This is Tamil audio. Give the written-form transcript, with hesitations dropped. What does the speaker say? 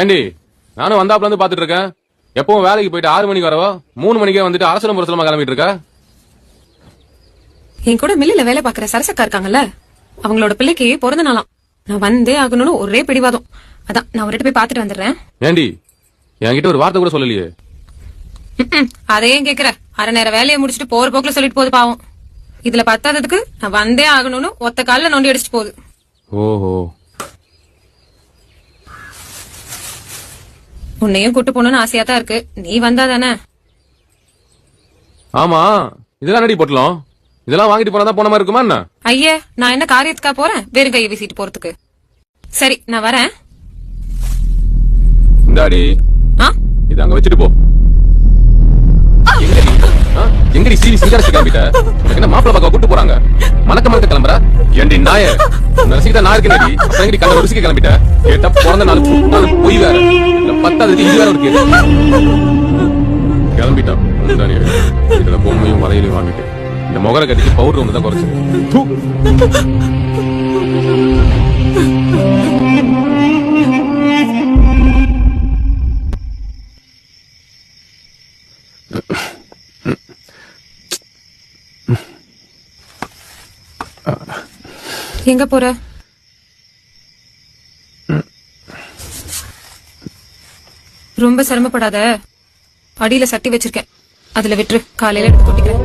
ஏண்டி நானும் வந்தாப்புல இருந்து பாத்துட்டு இருக்கேன். எப்பவும் வேலைக்கு போயிட்டு 6 மணிக்கு வரவோ 3 மணிக்கே வந்துட்டு அரசலம் புரசலமா கிளம்பிட்டு இருக்கா. என் கூட மில்லில வேலை பாக்குற சரசக்கா இருக்காங்கல்ல, அவங்களோட பிள்ளைக்கு பிறந்த நாளாம். நான் வந்தே ஆகணும்னு ஒரே பிடிவாதம். அதான் நான் ஒரு போய் பாத்துட்டு வந்துடுறேன். ஏண்டி என்கிட்ட ஒரு வார்த்தை கூட சொல்லலையே. அதையும் கேக்குற, அரை நேரம் வேலையை முடிச்சுட்டு போற போக்குல சொல்லிட்டு போகுது பாவம். இதுல பத்தாததுக்கு நான் வந்தே ஆகணும்னு ஒத்த கால்ல நோண்டி அடிச்சுட்டு போகுது. ஓஹோ, உன்னையும் கூட்டு போகணும்னு ஆசையா தான் இருக்கு, நீ வந்தா தானே. ஆமா இதெல்லாம் ரெடி போட்டலாம். இதெல்லாம் வாங்கிட்டு போனா போன மாதிரி இருக்குமா என்ன? ஐயே, நான் என்ன காரியத்துக்கா போறேன் வெறும் கையை வீசிட்டு போறதுக்கு? சரி நான் வரேன். இந்தாடி இது அங்க வச்சுட்டு போ. எங்கடி சீரி சிங்காரச்சு கிளம்பிட்ட? உனக்கு என்ன மாப்பிள்ள பக்கம் கூட்டு போறாங்க? மணக்க மணக்க கிளம்புற ஏண்டி நாய? ரசிக்கிட்ட நான் இருக்கேன்டி. அப்புறம் எங்கடி கண்ட ருசிக்க கிளம்பிட்ட? கேட்டா பிறந்த நாள் பொய் வேற இல்ல 10வது இது வேற இருக்கு. கிளம்பிட்டான். இதுல பொம்மையும் வளையலையும் வாங்கிட்டு இந்த முகர கட்டிக்கு பவுடர் ஒன்று தான் குறைச்சு. எங்க போற? ரொம்ப சிரமப்படாத, அடியில சட்டி வச்சிருக்கேன், அதுல விட்டுரு, காலையில எடுத்து கொட்டிக்கிறேன்.